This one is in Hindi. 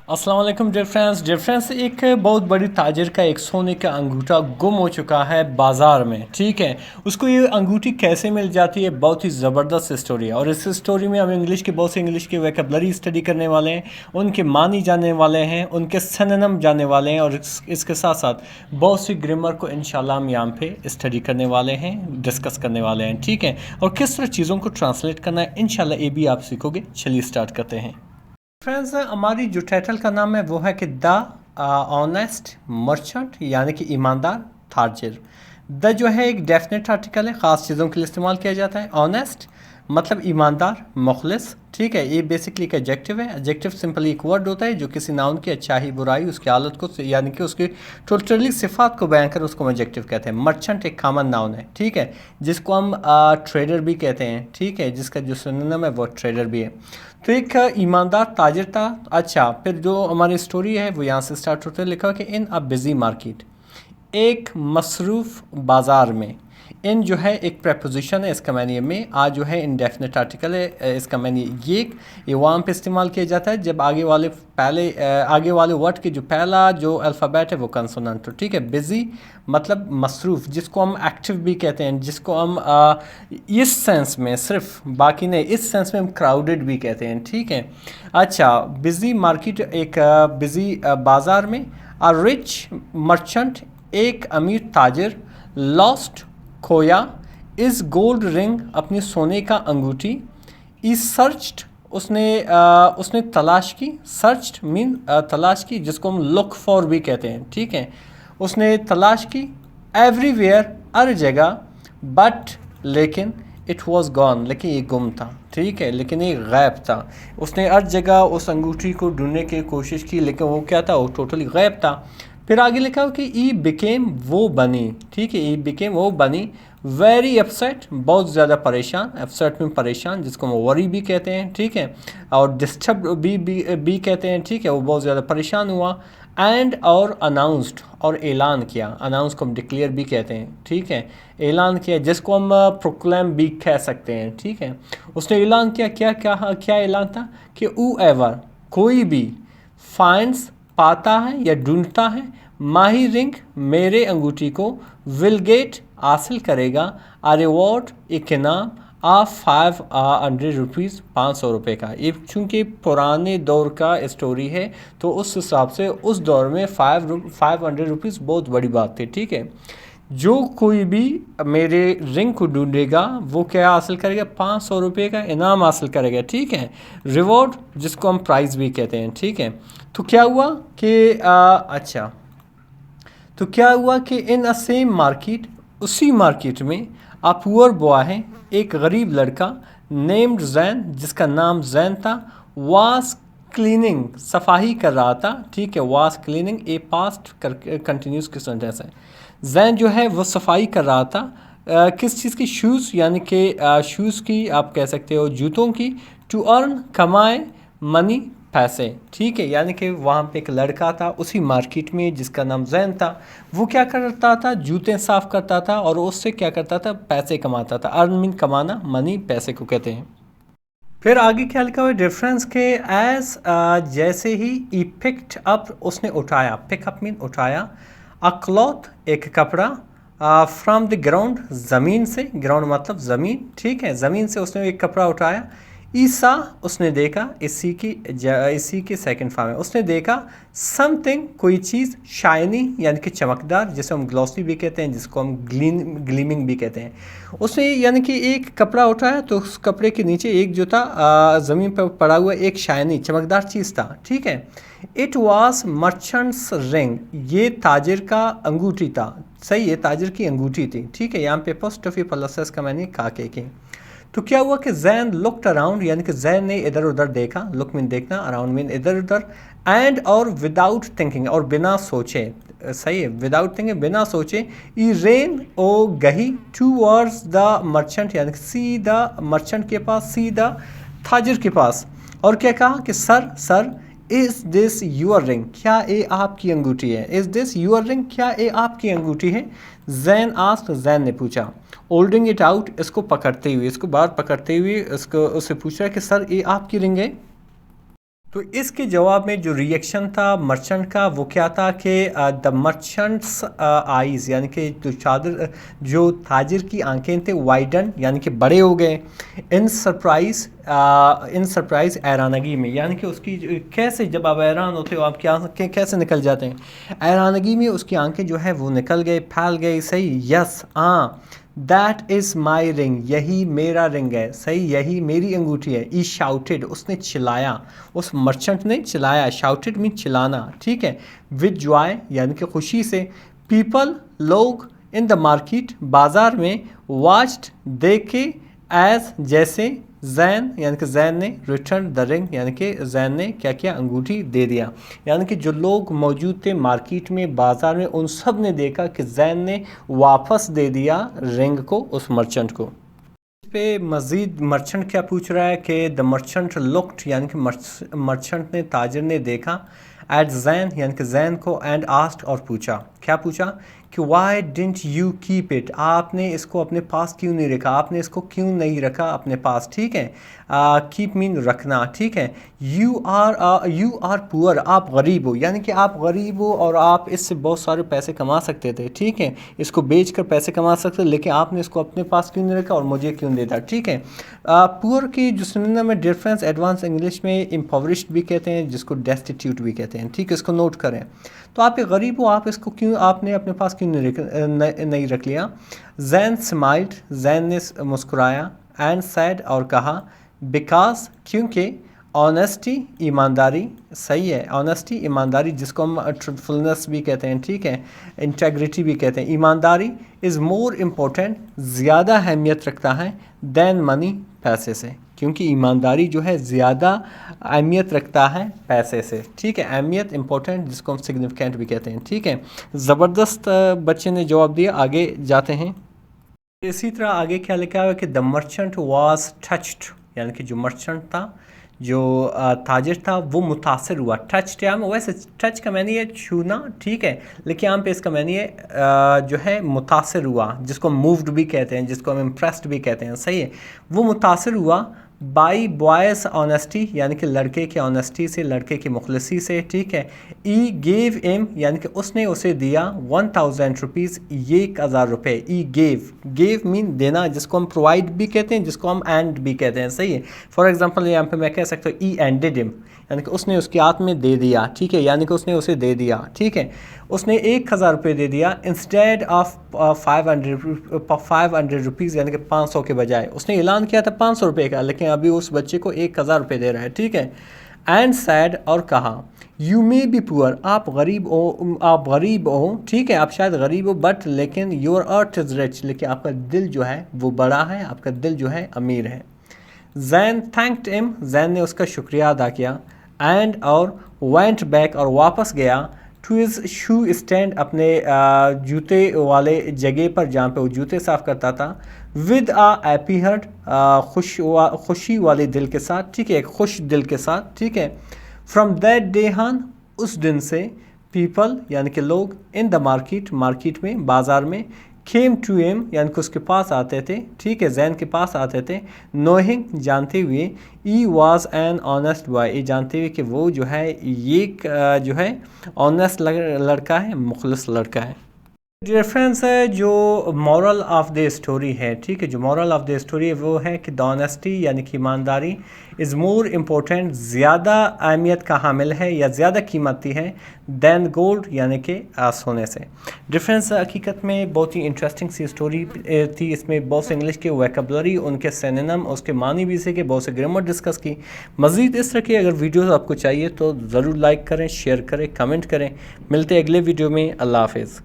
अस्सलाम वालेकुम डियर फ्रेंड्स एक बहुत बड़ी ताजिर का एक सोने का अंगूठा गुम हो चुका है बाज़ार में। ठीक है, उसको ये अंगूठी कैसे मिल जाती है, बहुत ही ज़बरदस्त स्टोरी है। और इस स्टोरी में हम इंग्लिश की वोकैबुलरी स्टडी करने वाले हैं, उनके मानी जानने वाले हैं, उनके सिनोनिम जानने वाले हैं, और इसके साथ साथ बहुत सी ग्रामर को इंशाल्लाह हम यहाँ पे स्टडी करने वाले हैं, डिस्कस करने वाले हैं। ठीक है, और किस तरह चीज़ों को ट्रांसलेट करना है इंशाल्लाह ये भी आप सीखोगे। चलिए स्टार्ट करते हैं। फ्रेंड्स, हमारी जो टाइटल का नाम है वो है कि द ऑनेस्ट मर्चेंट, यानी कि ईमानदार ताजिर। द जो है एक डेफिनेट आर्टिकल है, ख़ास चीज़ों के लिए इस्तेमाल किया जाता है। ऑनेस्ट मतलब ईमानदार, मुखलिस। ठीक है, ये बेसिकली एक एडजेक्टिव है। एडजेक्टिव सिंपली एक वर्ड होता है जो किसी नाउन की अच्छाई बुराई उसकी हालत को यानी कि उसकी टोटली सिफात को बयान कर उसको एडजेक्टिव कहते हैं। मर्चेंट एक कॉमन नाउन है, ठीक है, जिसको हम ट्रेडर भी कहते हैं। ठीक है, जिसका जो सिनोनिम है वो ट्रेडर भी है। तो एक ईमानदार ताजिर था। अच्छा, फिर जो हमारी स्टोरी है वो यहाँ से स्टार्ट होते हैं। लिखा है कि इन अ बिजी मार्केट, एक मसरूफ़ बाज़ार में। इन जो है एक प्रपोजिशन है, इसका मैंने में। आज जो है इंडेफिनिट आर्टिकल है, इसका मैंने ये वहाँ पे इस्तेमाल किया जाता है जब आगे वाले वर्ड के जो पहला जो अल्फ़ाबेट है वो कंसोनेंट हो। ठीक है, बिज़ी मतलब मसरूफ़, जिसको हम एक्टिव भी कहते हैं, जिसको हम इस सेंस में सिर्फ, बाकी नहीं, इस सेंस में हम क्राउडेड भी कहते हैं। ठीक है, अच्छा, बिज़ी मार्केट एक बिज़ी बाज़ार में। अ रिच मर्चेंट एक अमीर ताजिर, लॉस्ट खोया, इस गोल्ड रिंग अपनी सोने का अंगूठी, इस सर्च्ड उसने तलाश की। सर्च्ड मीन तलाश की, जिसको हम लुक फॉर भी कहते हैं। ठीक है, उसने तलाश की। एवरीवेयर हर जगह, बट लेकिन इट वॉज गॉन, लेकिन ये गुम था। ठीक है, लेकिन ये गायब था। उसने हर जगह उस अंगूठी को ढूंढने की कोशिश की, लेकिन वो क्या था, वो टोटली गायब था। फिर आगे लिखा हो कि ई बिकेम वो बनी। ठीक है, ई बिकेम वो बनी। वेरी अपसेट बहुत ज़्यादा परेशान, अपसेट में परेशान, जिसको हम वरी भी कहते हैं। ठीक है, और डिस्टर्ब भी कहते हैं। ठीक है, वो बहुत ज़्यादा परेशान हुआ। एंड और अनाउंस्ड और ऐलान किया। अनाउंस को हम डिक्लेयर भी कहते हैं। ठीक है, ऐलान किया, जिसको हम प्रोक्लेम भी कह सकते हैं। ठीक है, उसने ऐलान किया। क्या ऐलान था कि हू एवर कोई भी फाइंड्स पाता है या ढूंढता है, माही रिंग मेरे अंगूठी को, विल गेट हासिल करेगा, आ रिवॉर्ड एक इनाम, आ 500 रुपीज़ 500 रुपये का। ये चूँकि पुराने दौर का स्टोरी है तो उस हिसाब से उस दौर में 500 रुपीज़ बहुत बड़ी बात थी। ठीक है, जो कोई भी मेरे रिंग को ढूंढेगा वो क्या हासिल करेगा, 500 रुपये का इनाम हासिल करेगा। ठीक है, रिवॉर्ड जिसको हम प्राइज़ भी कहते हैं। ठीक है, तो क्या हुआ कि तो क्या हुआ कि इन अ सेम मार्केट, उसी मार्केट में, अ पुअर बॉय है, एक गरीब लड़का, नेम्ड जैन, जिसका नाम जैन था, वास क्लीनिंग सफाई कर रहा था। ठीक है, वास क्लीनिंग ए पास्ट कंटिन्यूस की सेंटेंस है। जैन जो है वो सफाई कर रहा था किस चीज़ की, शूज़, यानी कि शूज़ की, आप कह सकते हो जूतों की। टू अर्न कमाए, मनी पैसे। ठीक है, यानी कि वहाँ पे एक लड़का था उसी मार्केट में जिसका नाम जैन था। वो क्या करता था, जूते साफ़ करता था और उससे क्या करता था, पैसे कमाता था। अर्न मीन कमाना, मनी पैसे को कहते हैं। फिर आगे क्या लिखा हुआ है, डिफरेंस के एज जैसे ही, ई पिक्ड अप उसने उठाया, पिकअप मीन उठाया, अ क्लॉथ एक कपड़ा, फ्रॉम द ग्राउंड ज़मीन से, ग्राउंड मतलब ज़मीन। ठीक है, ज़मीन से उसने एक कपड़ा उठाया। ईसा उसने देखा, इसी की सेकंड फॉर्म है, उसने देखा। समथिंग कोई चीज़, शाइनी यानी कि चमकदार, जिसे हम ग्लॉसी भी कहते हैं, जिसको हम ग्लीमिंग भी कहते हैं। उसने यानी कि एक कपड़ा उठाया तो उस कपड़े के नीचे एक जो था ज़मीन पर पड़ा हुआ एक शाइनी चमकदार चीज़ था। ठीक है, इट वॉज मर्चेंट्स रिंग, ये ताजिर का अंगूठी था। सही है, ताजिर की अंगूठी थी। ठीक है, यहाँ पे पोस्टफी प्लस का मैंने काके की। तो क्या हुआ कि जैन लुक्ड अराउंड, यानी कि जैन ने इधर उधर देखा। लुक मीन देखना, अराउंड मीन इधर उधर। एंड और विदाउट थिंकिंग, और बिना सोचे, सही है, विदाउट थिंकिंग बिना सोचे, ई रेन ओ गही, टूवर्ड्स द मर्चेंट, यानी कि सी द मर्चेंट के पास, सी द ताजिर के पास। और क्या कहा कि sir is this your ring, क्या ये आपकी अंगूठी है। इज़ दिस यूअर रिंग, क्या ये आपकी अंगूठी है। जैन आस्क्ड, जैन ने पूछा। होल्डिंग इट आउट, इसको पकड़ते हुए, इसको बाहर पकड़ते हुए उससे पूछ रहा है कि सर ये आपकी रिंग है। तो इसके जवाब में जो रिएक्शन था मर्चेंट का वो क्या था कि द मर्चेंट्स आईज़ यानी कि जो ताजिर की आंखें थे वाइडन यानी कि बड़े हो गए। इन सरप्राइज़ हैरानगी में, यानी कि उसकी कैसे जब आप हैरान होते हो आप क्या कैसे निकल जाते हैं, हैरानगी में उसकी आंखें जो है वो निकल गई, फैल गई। सही, यस, हाँ, दैट इज़ माई रिंग, यही मेरा रिंग है। सही, यही मेरी अंगूठी है। ई शाउटेड, उसने चिल्लाया, उस मर्चेंट ने चिल्लाया। शाउटेड मीन चिल्लाना, ठीक है। विद जॉय यानी कि खुशी से। पीपल, लोग, इन द मार्केट, बाज़ार में। वाच्ड, देखे। एज, जैसे। जैन यानी कि जैन ने। रिटर्न द रिंग यानी कि जैन ने क्या किया, अंगूठी दे दिया। यानी कि जो लोग मौजूद थे मार्केट में, बाज़ार में, उन सब ने देखा कि जैन ने वापस दे दिया रिंग को उस मर्चेंट को। इस पे मज़ीद मर्चेंट क्या पूछ रहा है कि द मर्चेंट लुक्ड यानी कि मर्चेंट ने, ताजिर ने देखा। एट जैन यानी कि जैन को। एंड आस्क्ड और पूछा, क्या पूछा कि Y didn't you keep it, आपने इसको अपने पास क्यों नहीं रखा, आपने इसको क्यों नहीं रखा अपने पास, ठीक है। कीप मीन रखना, ठीक है। यू आर पुअर, आप गरीब हो, यानी कि आप गरीब हो और आप इससे बहुत सारे पैसे कमा सकते थे, ठीक है, इसको बेच कर पैसे कमा सकते, लेकिन आपने इसको अपने पास क्यों नहीं रखा और मुझे क्यों देता, ठीक है। पुअर की जो सिनोनिम में डिफरेंस एडवांस इंग्लिश में इम्पोवरिश्ड भी कहते हैं, जिसको डेस्टिट्यूट भी कहते हैं, ठीक है, इसको नोट करें। तो आप एक गरीब हो, आप इसको क्यों, आपने अपने पास क्यों नहीं रख लिया। जैन स्माइल्ड, जैन ने मुस्कुराया। एंड सैड और कहा, बिकॉज क्योंकि। ऑनेस्टी ईमानदारी, सही है, ऑनेस्टी ईमानदारी जिसको हम ट्रूथफुलनेस भी कहते हैं, ठीक है, इंटेग्रिटी भी कहते हैं। ईमानदारी इज़ मोर इम्पोर्टेंट, ज़्यादा अहमियत रखता है, दैन मनी, पैसे से, क्योंकि ईमानदारी जो है ज़्यादा अहमियत रखता है पैसे से, ठीक है। अहमियत इंपॉर्टेंट जिसको हम सिग्निफिकेंट भी कहते हैं, ठीक है। ज़बरदस्त बच्चे ने जवाब दिया, आगे जाते हैं। इसी तरह आगे क्या लिखा हुआ है कि द मर्चेंट वाज टच्ड, यानी कि जो मर्चेंट था, जो ताजिर था, वो मुतासर हुआ। टच क्या है, वैसे टच का मैंने ये छूना, ठीक है, लेकिन यहाँ पे इसका मैंने ये जो है मुतासर हुआ, जिसको मूव्ड भी कहते हैं, जिसको हम इम्प्रेस्ड भी कहते हैं, सही है। वो मुतासर हुआ बाई बॉयज़ ऑनेस्टी, यानी कि लड़के की ऑनेस्टी से, लड़के की मुखलसी से, ठीक है। ई गेव एम, यानी कि उसने उसे दिया 1000 रुपीज़, 1000 रुपये। ई गेव मीन देना, जिसको हम प्रोवाइड भी कहते हैं, जिसको हम एंड भी कहते हैं, सही है। फॉर एग्जांपल यहाँ पे मैं कह सकता हूँ ई एंडेड हिम, यानी कि उसने उसके हाथ में दे दिया, ठीक है, यानी कि उसने उसे दे दिया, ठीक है। उसने 1000 रुपये दे दिया इंस्टेड ऑफ 500 रुपीज़, यानी कि 500 के बजाय। उसने ऐलान किया था 500 रुपये का, लेकिन अभी उस बच्चे को 1000 रुपये दे रहा है, ठीक है। एंड सैड और कहा, यू मे बी पुअर, आप गरीब हो, ठीक है, आप शायद गरीब हो, बट लेकिन योर अर्थ इज़ रिच, लेकिन आपका दिल जो है वो बड़ा है, आपका दिल जो है अमीर है। जैन थैंक्ड हिम, जैन ने उसका शुक्रिया अदा किया। एंड और वेंट बैक और वापस गया टू हिज शू स्टैंड, अपने जूते वाले जगह पर जहाँ पे वो जूते साफ़ करता था। विद आ हैप्पी हार्ट, खुशी वाले दिल के साथ, ठीक है, एक खुश दिल के साथ, ठीक है। फ्रॉम दैट डे ऑन, उस दिन से। पीपल यानी कि लोग, इन द मार्केट में, बाज़ार में। केम टू हिम यानी कि उसके पास आते थे, ठीक है, जैन के पास आते थे। नोइंग जानते हुए। ई वॉज एन ऑनेस्ट बॉय, ये जानते हुए कि वो जो है ये जो है ऑनेस्ट लड़का है, मुखलिस लड़का है। रेफरेंस है जो मॉरल ऑफ द स्टोरी है, ठीक है, जो मॉरल ऑफ द स्टोरी है वो है कि द ऑनेस्टी यानी कि ईमानदारी इज़ मोर इम्पोर्टेंट, ज़्यादा अहमियत का हामिल है या ज़्यादा कीमती है, दैन गोल्ड यानी कि सोने से। डिफरेंस हकीकत में बहुत ही इंटरेस्टिंग सी स्टोरी थी, इसमें बहुत से इंग्लिश के वोकैबुलरी, उनके सिनोनिम, उसके मानी भी सीखे, बहुत से ग्रामर डिस्कस की। मज़ीद इस तरह की अगर वीडियोस आपको चाहिए तो ज़रूर लाइक करें, शेयर करें, कमेंट करें। मिलते हैं अगले वीडियो में। अल्लाह हाफिज़।